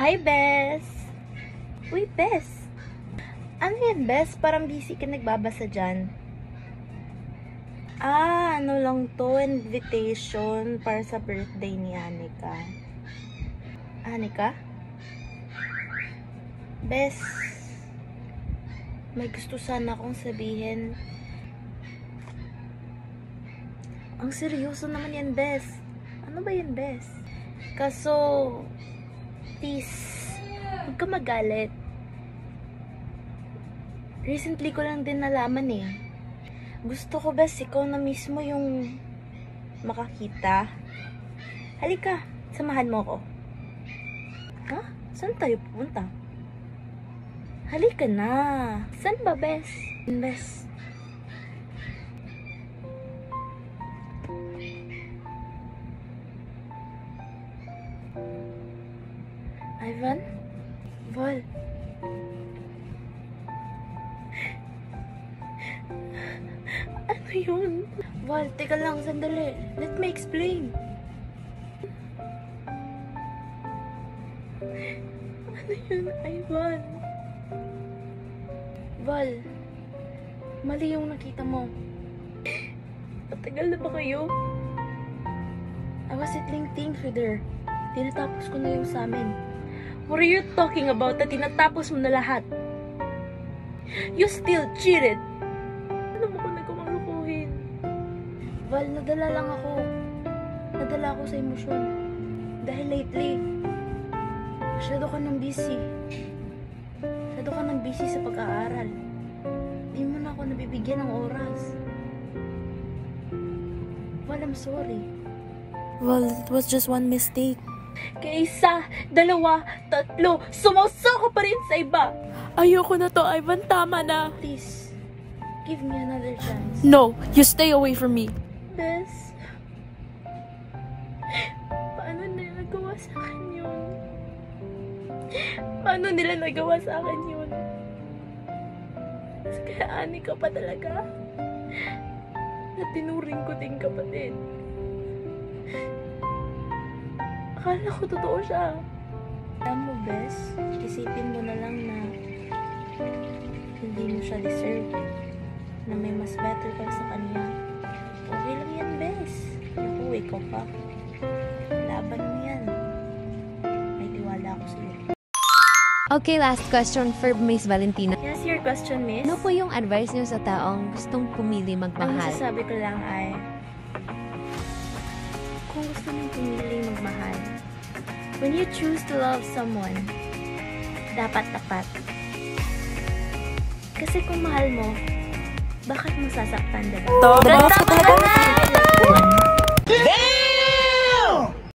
Hi, Bes! Uy, Bes! Ano yan, Bes? Parang busy ka nagbabasa dyan. Ano lang to? Invitation para sa birthday ni Anika. Anika? Bes, may gusto sana akong sabihin. Ang seryoso naman yan, Bes. Ano ba yan, Bes? Kaso, please, huwag ka magalit. Recently ko lang din nalaman eh. Gusto ko, Bes, ikaw na mismo yung makakita. Halika, samahan mo ko. Ha? Saan tayo pupunta? Halika na. Saan ba, Bes? Bes. Ivan? Val? Ano yun? Val, teka lang, sandali. Let me explain. Ano yun, Ivan? Val, mali yung nakita mo. Matagal na ba kayo? I was settling things with her. Tinatapos ko na yung sa amin. What are you talking about? Na tinatapos mo na lahat. You still cheated. Ano mo ko nagawang lukuhin? Val, nadala lang ako. Nadala ako sa emosyon. Dahil lately, masyado ka nang busy. Masyado ka nang busy sa pag-aaral. Di mo na ako nabibigyan ng oras. Val, I'm sorry. Well, it was just one mistake. Kaya isa, dalawa, tatlo, sumusoko pa rin sa iba. Ayoko na to, Ivan. Tama na. Please, give me another chance. No, you stay away from me. Bes, paano nila nagawa sa akin yun? Paano nila nagawa sa akin yun? Kaya ani ka pa talaga? Na tinuring ko din kapatid. Akala ko totoo siya. Alam mo, Bes, isipin mo na lang na hindi mo siya deserve. Na may mas better ka sa kanya. Okay lang yan, Bes. Naku, ikaw pa. Laban mo yan. May tiwala ako sa'yo. Okay, last question for Miss Valentina. Yes, your question, Miss? Ano po yung advice niyo sa taong gustong pumili Ang magmahal? masasabi ko lang ay, kung gusto mong pumili magmahal, when you choose to love someone, dapat tapat. Kasi kung mahal mo, bakit mo sasaktan, diba? Tama ka talaga. Kailangan.